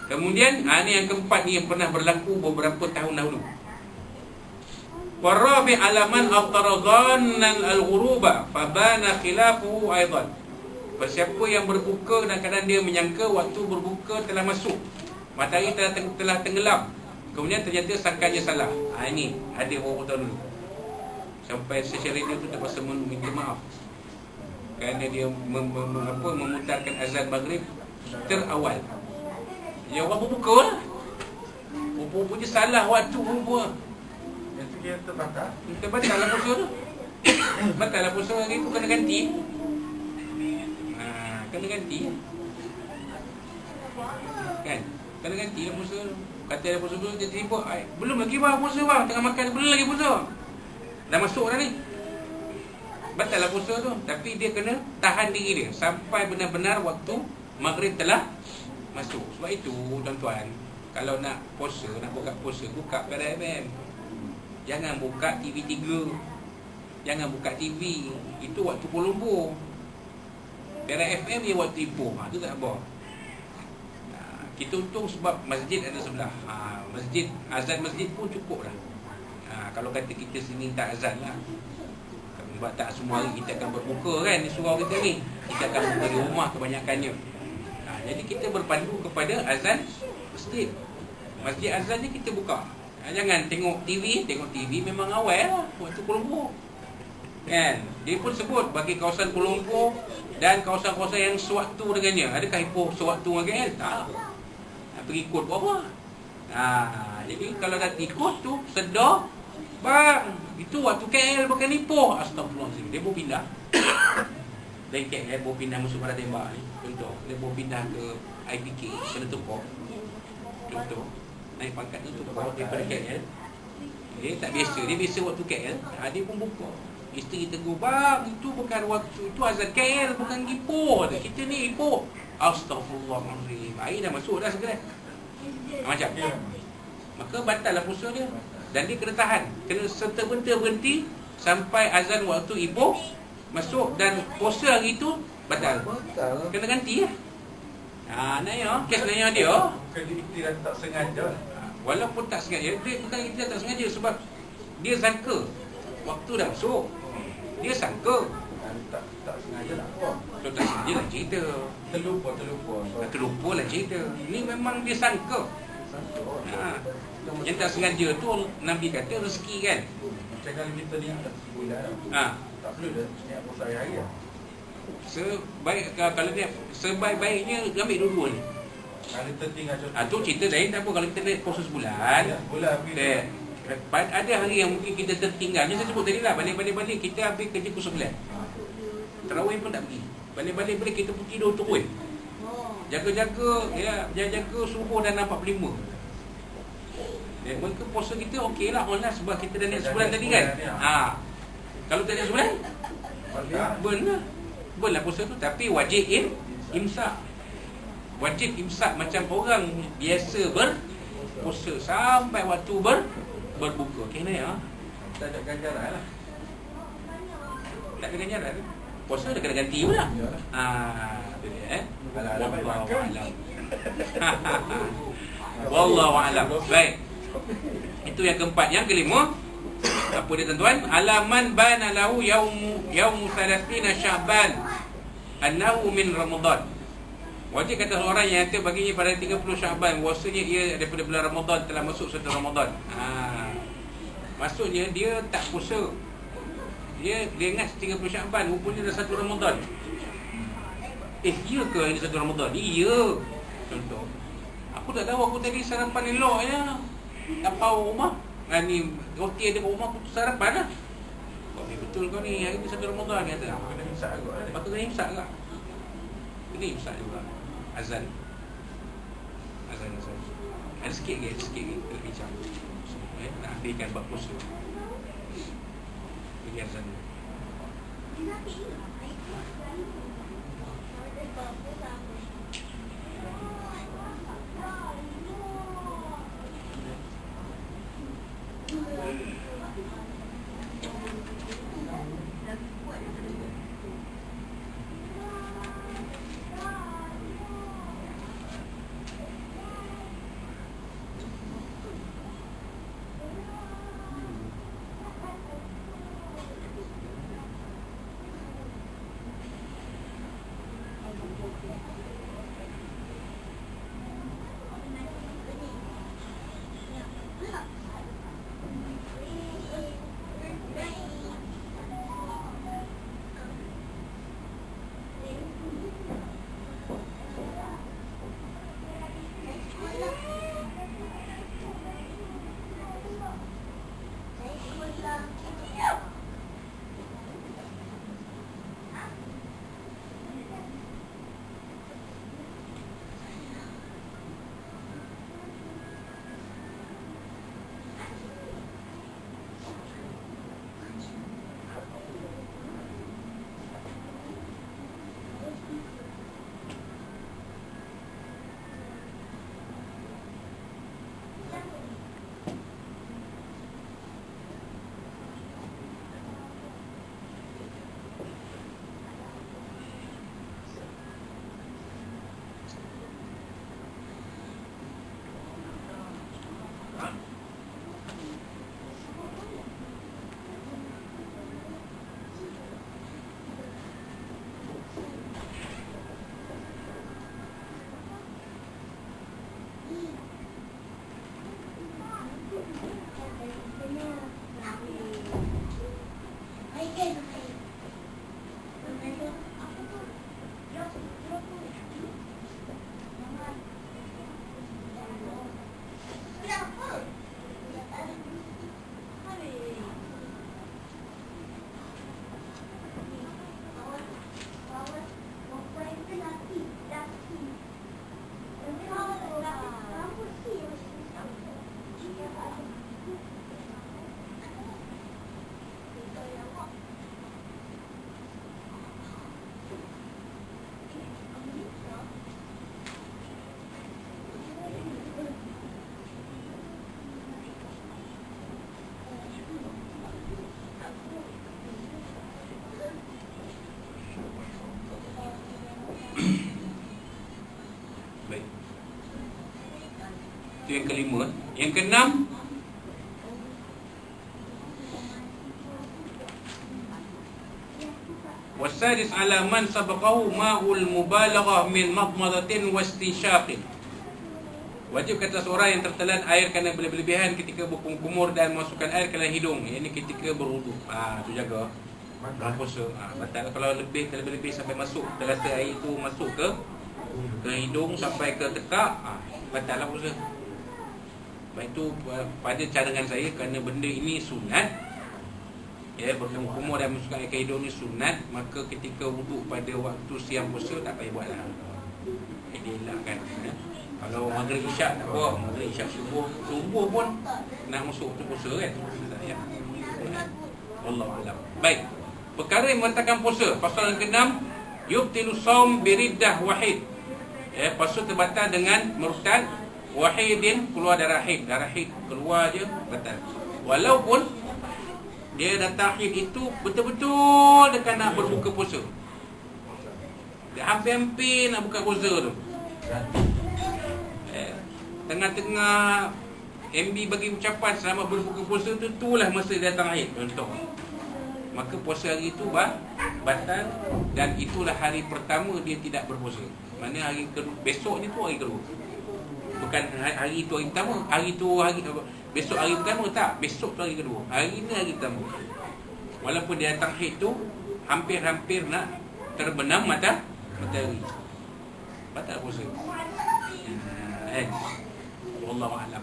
Kemudian ni yang keempat ni yang pernah berlaku beberapa tahun dahulu. Warabi alaman aftaradhan al-ghuruba fabana khilafuhu aidan. Siapa yang berbuka dan kadang dia menyangka waktu berbuka telah masuk, matahari telah tenggelam, kemudian ternyata sangkanya salah. Ini ada beberapa tahun dulu. Sampai stesen radio tu terpaksa minta maaf kerana dia memutarkan azan maghrib terawal. Ya orang berbuka lah. Rupanya salah waktu berbuka. Itu dia terbatal. Terbatal lah puasa tu. Batal lah puasa hari tu, kena ganti. Kena ganti. Kan? Kena ganti lah puasa tu. Kata dah puasa dulu, dia tiba. Belum lagi bang puasa bang. Tengah makan, belum lagi puasa. Dah masuk dah ni. Batal lah puasa tu. Tapi dia kena tahan diri dia sampai benar-benar waktu maghrib telah masuk. Sebab itu tuan-tuan, kalau nak puasa, nak buka puasa, buka pada FM. Jangan buka TV3. Jangan buka TV. Itu waktu Kuala Lumpur. Perak FM dia waktu Ipoh. Itu tak apa. Kita untung sebab masjid ada sebelah. Masjid, azan masjid pun cukup lah. Kalau kata kita sini tak azan lah, sebab tak semua hari kita akan berbuka kan di surau kita ni. Kita akan buka di rumah kebanyakannya. Jadi kita berpandu kepada azan masjid. Masjid azan ni kita buka. Jangan tengok TV. Tengok TV memang awal lah waktu Kuala Lumpur kan. Dia pun sebut bagi kawasan Kuala Lumpur dan kawasan-kawasan yang sewaktu dengannya. Adakah Ipoh sewaktu dengan KL? Tak. Pergi ikut buat apa? Jadi kalau dah ikut tu sedar, bang, itu waktu KL bukan Ipoh. Astagfirullahaladzim. Dia pun pindah. Dari KL bawa pindah masuk pada tembak ni. Contoh, dia bawa pindah ke IPK, kena tukar. Contoh, naik pangkat tu tukar daripada KL. Dia tak biasa, dia biasa waktu KL. Dia pun buka. Isteri tegur, bang, itu bukan waktu, itu azan KL, bukan Ipoh. Kita ni Ipoh. Astagfirullahaladzim. Air dah masuk dah segera. Macam maka batal lah puasa dia. Dan dia kena tahan, kena serta-merta berhenti sampai azan waktu Ipoh masuk dan puasa hari itu batal. Kena ganti lah. Naya, kes naya dia. Bukan dia tak sengaja. Walaupun tak sengaja, dia bukan dia tak sengaja sebab dia sangka waktu dah masuk. Dia sangka. Tak sengaja nak buat. Kalau tak sengaja lah cerita. Terlupa lah cerita. Ini memang dia sangka. Yang tak sengaja tu Nabi kata rezeki kan. Macam kalau kita ni ada sebulan, tak perlu dah niat puasa hari-hari lah. Kalau dia sebaik-baiknya ambil dua-dua ni. Kalau tertinggal contoh. Tu cerita lain tak apa. Kalau kita nak puasa sebulan, ada hari yang mungkin kita tertinggal. Macam saya sebut tadi lah, balik-balik kita habis kerja pukul 9. Tarawih pun tak pergi. Balik-balik kita pun tidur terus. Jaga subuh dan 4.5. Maka puasa kita okey lah on lah sebab kita dah niat sebulan tadi kan. Kalau tak niat sebulan, benar puasa tu. Tapi wajib imsak. Wajib imsak macam orang biasa berpuasa sampai waktu berbuka. Kena ya. Tak ada ganjaran lah. Tak ada ganjaran. Puasa dah kena ganti pula. Wallahu a'lam. Baik. Itu yang keempat. Yang kelima, apa dia tuan-tuan? Alaman bana lahu yaumu 30 Sya'ban annahu min Ramadan. Wajib kata seorang yang kata baginya pada 30 Sya'ban bahawasanya ia daripada bulan Ramadan telah masuk satu Ramadan. Maksudnya dia tak puasa. Dia ingat 30 Sya'ban rupanya dah satu Ramadan. Ya ke ini satu Ramadan? Ya. Contoh, aku tak tahu, aku tadi sarapan elok je. Tak tahu rumah. Ni roti ada kat rumah, aku sarapan lah. Betul kau ni, hari ni satu Ramadan ni kata. Kena imsak juga. Lepas tu kena imsak juga. Kena imsak juga. Azan. Ada sikit lagi kena bincang. Nak ambilkan bab puasa. Bagi azan. Baik. Itu yang kelima. Yang keenam, wasadis ala man sabaqahu ma'ul mubalaghah min madmadatin wastinsyaqin. Wajib kata seorang yang tertelan air kerana berlebihan ketika berkumur dan masukkan air ke dalam hidung. Ini ketika berwuduk. Tu jaga. Dalam puasa. Batal kalau lebih sampai masuk terasa air itu masuk ke hidung sampai ke tekak, batal lah puasa. Baik tu pada cadangan saya, kerana benda ini sunat. Ya, berkumur dan masukkan air ke hidung ni sunat, maka ketika wuduk pada waktu siang puasa tak payah buatlah. Dia elakkan. Ya. Kalau maghrib isyak tak apa, maghrib isyak subuh pun nak masuk waktu puasa kan. Ya. Wallahu a'lam. Baik. Perkara yang membatalkan puasa, pasal yang ke-6, yubtilu shaum biriddah wahid. Ya, puasa terbatal dengan murtad wahidin, keluar darah haid. Darah haid keluar je batal. Walaupun dia datang haid itu betul-betul dekat nak berbuka puasa. Dia hampir-hampir nak buka puasa tu. Tengah-tengah MB bagi ucapan selamat berbuka puasa tu, itulah masa dia datang haid contoh. Maka puasa hari itu batal, dan itulah hari pertama dia tidak berpuasa. Mana hari kedua, besok ni tu hari kedua. Bukan hari itu hari pertama, besok hari pertama, tak, besok tu hari kedua. Hari ni hari pertama. Walaupun dia datang haid tu hampir-hampir nak terbenam matahari. Batal puasa. Wallahu a'lam.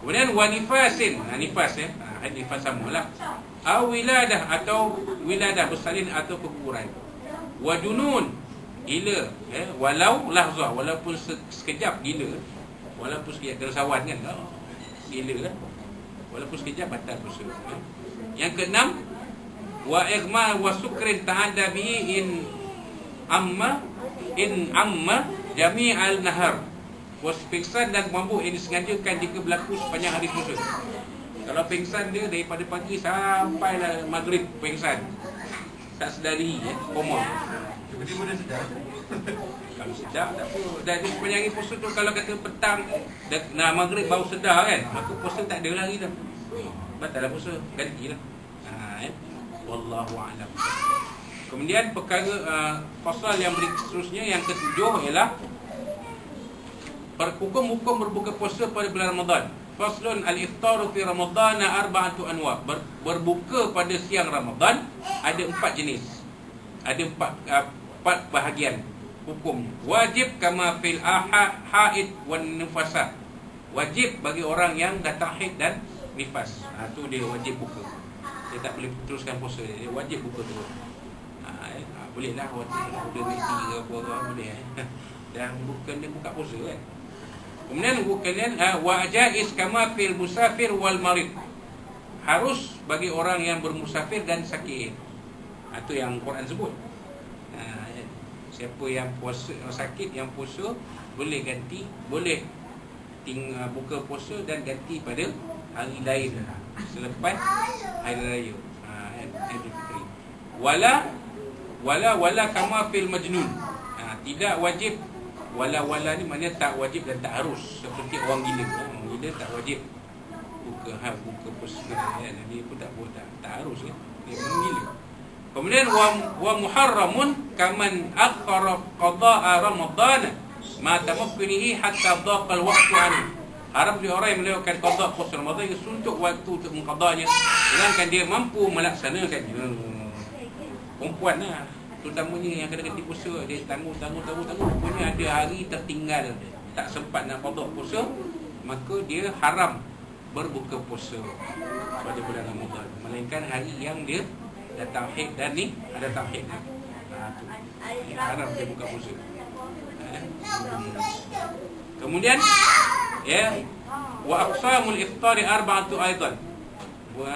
Kemudian wanifasin, nifas ya. Nifas samalah. Au wiladah, atau wiladah bersalin atau keguguran. Wa junun, gila, walau lahzah, walaupun sekejap gila. Walaupun sekejap keresawan kan. Gila kan. Walaupun sekejap batal puasa. Yang keenam, wa ighma wa sukrin ta'adda bihi in amma jami'al nahar. Pingsan dan mabuk yang disengajakan jika berlaku sepanjang hari puasa. Kalau pingsan dia daripada pagi sampai lah maghrib pingsan, tak sedari, koma. Tiba-tiba dia sedar. Kalau sedar tak apa. Dan di sepanjang hari puasa tu, kalau kata petang nak maghrib baru sedar kan, maka puasa tak ada lagi dah. Batal lah puasa, gantilah. Wallahu a'lam. Kemudian perkara pasal yang seterusnya, yang ketujuh ialah hukum-hukum berbuka puasa pada bulan Ramadan. Faslun al-iftaru fi Ramadhan arba'atu anwa. Berbuka pada siang Ramadan ada 4 jenis. Ada 4 bahagian hukum. Wajib kama fil haid wan nifasa. Wajib bagi orang yang datang haid dan nifas. Tu dia wajib buka. Dia tak boleh teruskan puasa dia. Dia wajib buka terus. Bolehlah waktu dia mati ke apa boleh. Dan bukan dia buka puasa kan. Kemudian wa jaiz kama fil musafir wal marid. Harus bagi orang yang bermusafir dan sakit. Itu yang Quran sebut. Siapa yang puasa, sakit, yang puasa boleh ganti, boleh buka puasa dan ganti pada hari lain selepas hari raya Idul Fitri. Wala kama fil majnun. Tidak wajib. Wala ni maknanya tak wajib dan tak harus, seperti orang gila. Orang gila tak wajib buka puasa kan. Dia pun tak harus kan. Dia pun gila. Kemudian wa muharramun kaman akhara qada'a Ramadan ma tamakkunihi hatta dhaqa al-waqtu anhu. Haram bagi orang yang melewatkan qada puasa Ramadan yang suntuk waktu untuk mengqadanya, sedangkan dia mampu melaksanakan. Perempuan lah terutamanya yang kena kena puasa, dia tangguh rupanya ada hari tertinggal tak sempat nak qada puasa, maka dia haram berbuka puasa pada bulan Ramadan, melainkan hari yang dia datang haid dan ni ada tauhid. Haram dia buka puasa. Kemudian wa aqsamul iftari arba'atu aidan.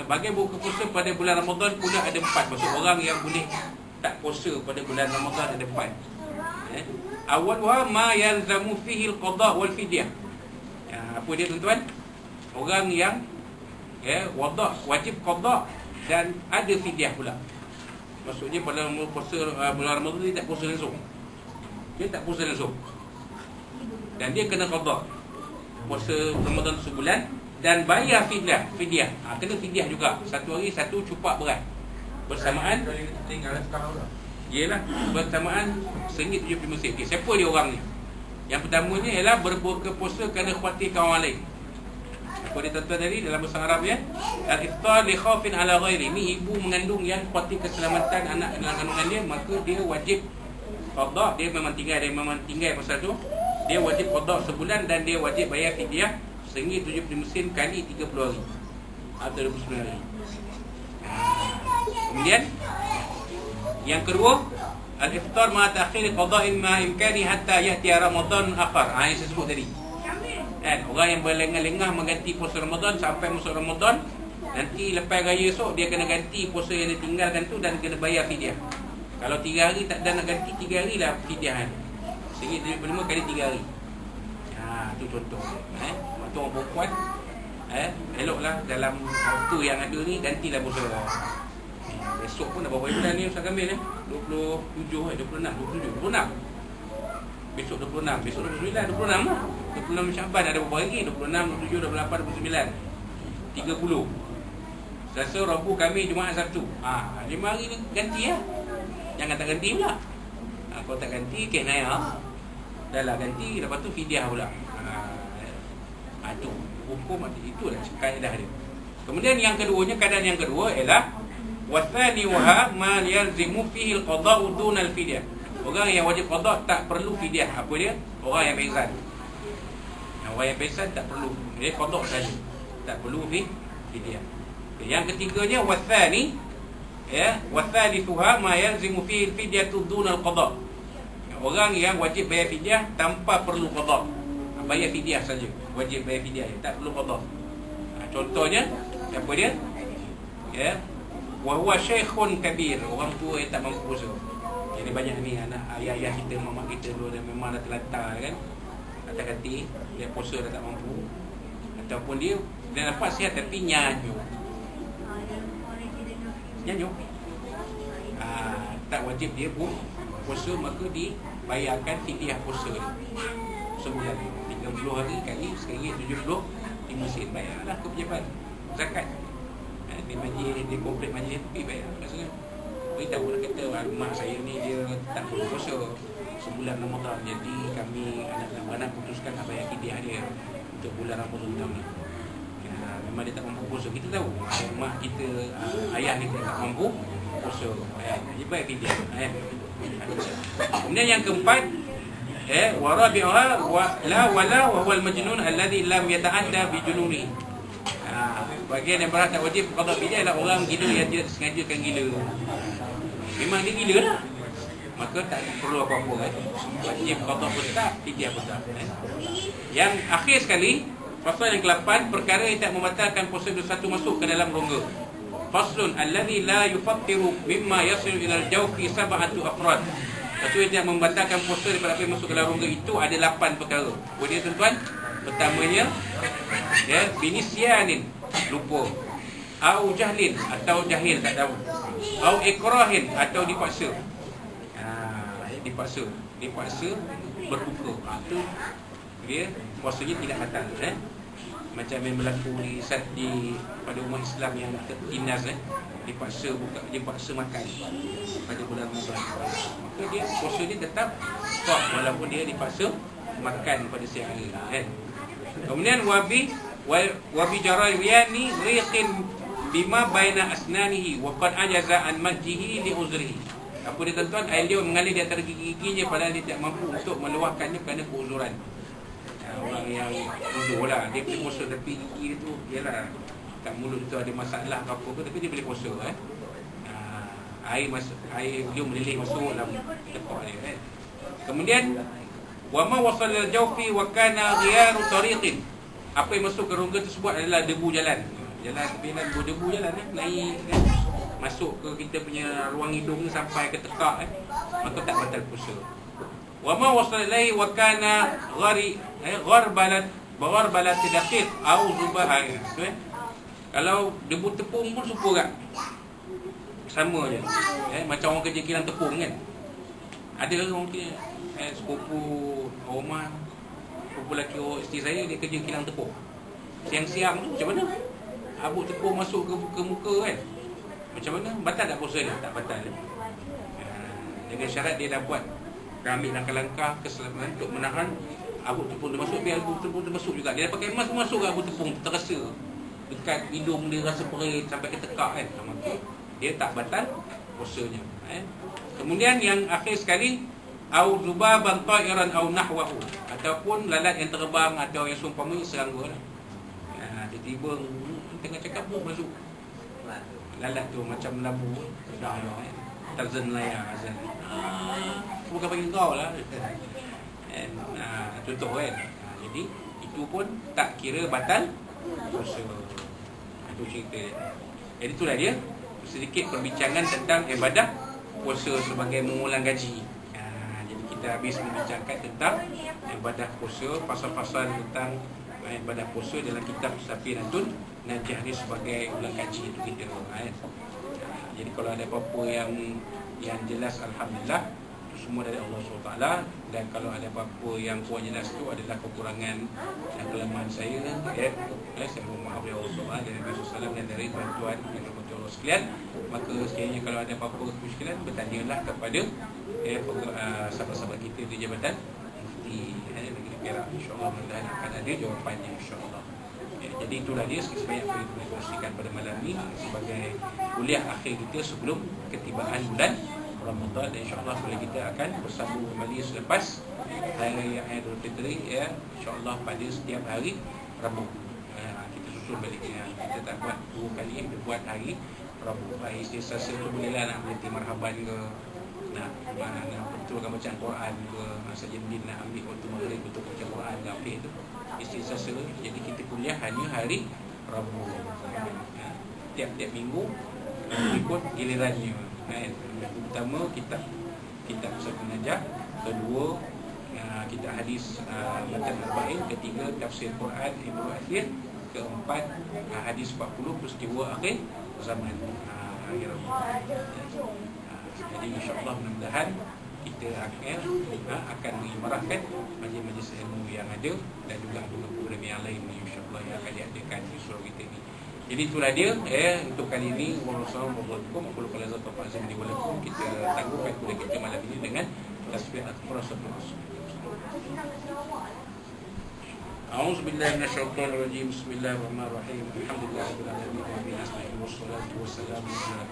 Bagi buka puasa pada bulan Ramadan pula ada 4. Maksud orang yang boleh tak puasa pada bulan Ramadan ada 4. Awalha ma yalzamu fihi al-qada' wal fidyah. Apa dia tuan-tuan? Orang yang wajib qada' dan ada fidyah pula. Maksudnya pada puasa bulan Ramadan dia tak puasa langsung. Dan dia kena qada. Puasa Ramadan sebulan dan bayar fidyah. Kena fidyah juga. Satu hari satu cupak berat. Bersamaan tinggal sekarang dah. Ialah bersamaan RM1.75. Siapa dia orang ni? Yang pertamanya ialah berbuka puasa kerana khawatirkan orang lain. Apa dia tuan-tuan tadi dalam bahasa Arab ya? Al-iftar li khaufin ala ghairi. Ni ibu mengandung yang khawatir keselamatan anak dalam kandungan dia, maka dia wajib qada. Dia memang tinggal pasal tu. Dia wajib qada sebulan dan dia wajib bayar fidyah RM1.75 kali 30 hari. Atau 29 hari. Kemudian yang kedua, al-iftar ma ta'khir qada'in ma imkani hatta ya'ti Ramadan akhar. Yang saya sebut tadi. Orang yang berlengah-lengah mengganti puasa Ramadan sampai masuk Ramadan, nanti lepas raya esok dia kena ganti puasa yang dia tinggalkan tu dan kena bayar fidyah. Kalau 3 hari tak ada nak ganti, 3 hari lah fidyah. RM1.75 kali 3 hari. Tu contoh. Waktu orang perempuan, eloklah dalam waktu yang ada ni gantilah puasa. Esok pun dah berapa bulan ni Ustaz Kamil 27, 26. Besok 26, besok 29, 26 lah. 26 Syaban ada berapa lagi? 26, 27, 28, 29, 30. Selasa, Rabu, Khamis, Jumaat, Sabtu. 5 hari ni ganti lah. Jangan tak ganti pula. Kalau tak ganti, kenaya. Dah lah ganti, lepas tu fidyah pula. Itu hukum itu dah kaedah dia. Kemudian yang keduanya, keadaan yang kedua ialah wathani wa ma yalzimu fihi al-qada'u dun al-fidyah. Orang yang wajib qada tak perlu fidyah. Apa dia? Orang yang bezan. Orang yang bezan tak perlu, dia qada saja. Tak perlu fidyah. Yang ketiganya wathani wathalithuha ma yalzimu fihi al-fidyatu dun al-qada. Orang yang wajib bayar fidyah tanpa perlu qada. Bayar fidyah saja. Wajib bayar fidyah, tak perlu qada. Contohnya apa dia? Wa huwa shaykhun kabir, orang tua yang tak mampu puasa. Jadi banyak ni anak ayah-ayah kita, mamak kita dulu dah memang dah terlantar kan. Kata-kati dia puasa dah tak mampu, ataupun dia dapat sihat tapi nyanyuk. Tak wajib dia pun puasa, maka dibayarkan fidyah puasa dia. Sebulan 30 hari kali RM1.75 bayarlah ke pejabat zakat. Di majlis, di komplek majlis pergi bayar. Maksudnya beritahu lah, kata mak saya ni dia tak boleh puasa sebulan Ramadan, jadi kami anak-anak putuskan nak bayar fidyah dia untuk bulan Ramadan ni. Memang dia tak mampu puasa, kita tahu. Mak kita, ayah kita tak mampu puasa, dia bayar fidyah. Kemudian yang keempat, warabi'uha wala wa huwa al-majnun alladhi lam yata'adda bi jununi. Bagian yang berat tak wajib qada fidyah ialah orang gila yang tidak disengajakan gila. Memang dia gila lah, maka tak perlu apa-apa kan. Wajib qada besar, fidyah besar. Yang akhir sekali, pasal yang ke-8, perkara yang tak membatalkan puasa satu masuk ke dalam rongga. Faslun alladhi la yufattiru mimma yasilu ila al-jawfi sab'atu afrad. Satu yang tidak membatalkan puasa daripada apa yang masuk ke dalam rongga itu ada 8 perkara. Kemudian tuan-tuan, pertamanya binisyanin, lupa, au jahlin, atau jahil tak tahu, au ikrahin, atau dipaksa. Dipaksa berbuka, itu dia puasanya tidak batal. macam yang berlaku di pada umat Islam yang tertindas dipaksa makan pada bulan Ramadan, maka dia puasa dia tetap sah walaupun dia dipaksa makan pada siang hari kan. Kemudian wabi jarawiyani riqin bima baina asnanihi wa qad ajaza an majjihi li uzrihi. Apa dia tuan-tuan, air dia mengalir di antara gigi-giginya padahal dia tak mampu untuk meluahkannya kerana keuzuran. Orang yang uzur lah, dia boleh puasa tapi gigi dia tu ialah kat mulut tu ada masalah apa ke, tapi dia boleh puasa air dia meleleh masuk dalam tekak dia kan. Kemudian wama wasal al-jawfi wa kana ghiyaru tariqin. Apa yang masuk ke rongga tersebut adalah debu jalan tepian debu jalan naik kan, masuk ke kita punya ruang hidung sampai ke tekak maka tak batal puasa. Wama wasal ilaihi wa kana gharbalat daqiq au zubah. Kalau debu tepung pun suka kan, sama je macam orang kerja kilang tepung kan. Ada orang kerja sepupu rumah, sepupu lelaki isteri saya, dia kerja kilang tepung. Siang-siang tu macam mana abu tepung masuk ke muka kan, macam mana, batal tak puasa dia? Tak batal. Dengan syarat dia dah buat, ambil langkah-langkah keselamatan untuk menahan abu tepung dia masuk. Biar abu tepung dia masuk juga, dia dah pakai mask masuk ke abu tepung terasa dekat hidung dia, rasa perih sampai ke tekak kan, maka dia tak batal puasanya. Kemudian yang akhir sekali, au zubaban ta'iran au nahwahu, ataupun lalat yang terbang atau yang seumpama serangga lah. Tiba-tiba tengah cakap pun masuk lalat tu macam labu dah Tarzan layar azan. Bukan bagi kau lah. Contoh kan. Jadi itu pun tak kira batal puasa. Itu cerita dia. Jadi itulah dia sedikit perbincangan tentang ibadah puasa sebagai mengulang gaji. Jadi kita habis membincangkan tentang ibadah puasa, pasal-pasal tentang ibadah puasa dalam kitab Safinatun Najah ni sebagai ulang gaji itu kita. Jadi kalau ada apa-apa yang jelas, alhamdulillah, itu semua dari Allah SWT. Dan kalau ada apa-apa yang kurang jelas itu adalah kekurangan dan kelemahan saya. Saya mohon maaf dari Allah SWT, dari Rasulullah SAW, dan dari bantuan yang dibantu Allah sekalian. Maka sekiranya kalau ada apa-apa kemusykilan, bertanyalah kepada sahabat-sahabat kita di Jabatan Mufti Negeri Perak. InsyaAllah mudah-mudahan akan ada jawapannya, insyaAllah. Jadi itulah dia sebanyak apa yang kita kongsikan pada malam ini sebagai kuliah akhir kita sebelum ketibaan bulan Ramadan. Dan insyaAllah kuliah kita akan bersambung kembali selepas Hari Raya Idul Fitri, insyaAllah pada setiap hari Rabu. Kita susun balik. Kita tak buat 2 kali, kita buat hari Rabu. Hari Selasa tu bolehlah nak berhenti marhaban ke, nak betulkan bacaan Quran ke, masa jendin nak ambil waktu maghrib untuk baca Quran ke apa itu istighfar. Jadi kita kuliah hanya hari Rabu. Tiap-tiap minggu ikut gilirannya. Yang pertama kitab Safinatun Najah, kedua kita hadis matan arba'in, ketiga tafsir Quran Ibnu Athir, keempat hadis 40 peristiwa akhir zaman akhir. Jadi insyaAllah mudah-mudahan kita akan mengimarahkan majlis-majlis ilmu yang ada dan juga program yang lain insyaAllah yang akan diadakan di surau kita ini. Jadi itulah dia untuk kali ini. Wassalamualaikum warahmatullahi wabarakatuh. Kita tangguhkan kuliah kita malam ini dengan tasbih at-tasbih. A'udzubillahi minasyaitonirrajim. Bismillahirrahmanirrahim. Alhamdulillahirabbil alamin wa bihi nasta'in wassalatu wassalamu ala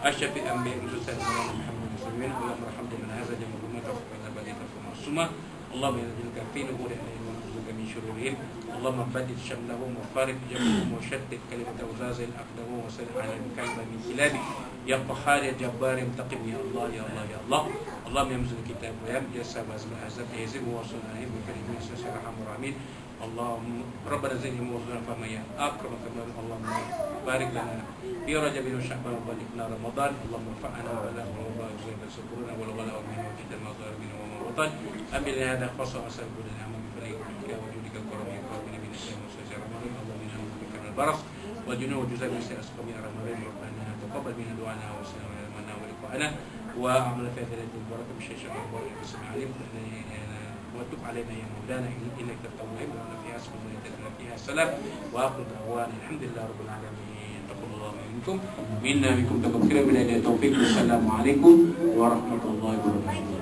asyrafil anbiya'i wal mursalin Muhammadin sallallahu alaihi wasallam. Hadza jamu ummatan wa badita summa Allahumma inna fi nuhuri wa na'udzuka min shururihim. Allahumma badil shamlahum wa farid jam'ahum wa shattit kalimata uzazil aqdamu wa salih ala kalma min kilabi ya qahhar ya jabbar ya muntaqim ya Allah ya Allah ya Allah. Allahumma yamzul kitab wa yabja sabaz wa azab yazim wa sunnah bi kalimin sirrahman rahmin. Allahumma rabbana zidhum wa ghfir fama ya akramaka Allahumma barik lana fi rajabin wa sya'ban wa balighna ramadan. Allahumma fa'ana wa la wa barik lana sukurna wa la wa min wa kita madhar min wa mawtan ambil hada khassa asal budul amal bi falika wa judika karamika wa min al-islam wa sajara ramadan. Allahumma inna bika min al-baras wa junub juzab min asqam ya ramadan. Rabbana taqabbal minna du'ana wa sallallahu alaihi wa liqa'ana wa amal fi hadhihi al-barakah bi shay'in wa bismillah وتب علينا يا مولانا إنك التواب وأنا فيها سبحانه وتعالى فيها wasallam. Wa akhiru da'wana alhamdulillahi rabbil alamin. Taqabbalallahu minkum minna minkum taqabbal bila taufiq. Wassalamualaikum warahmatullahi wabarakatuh.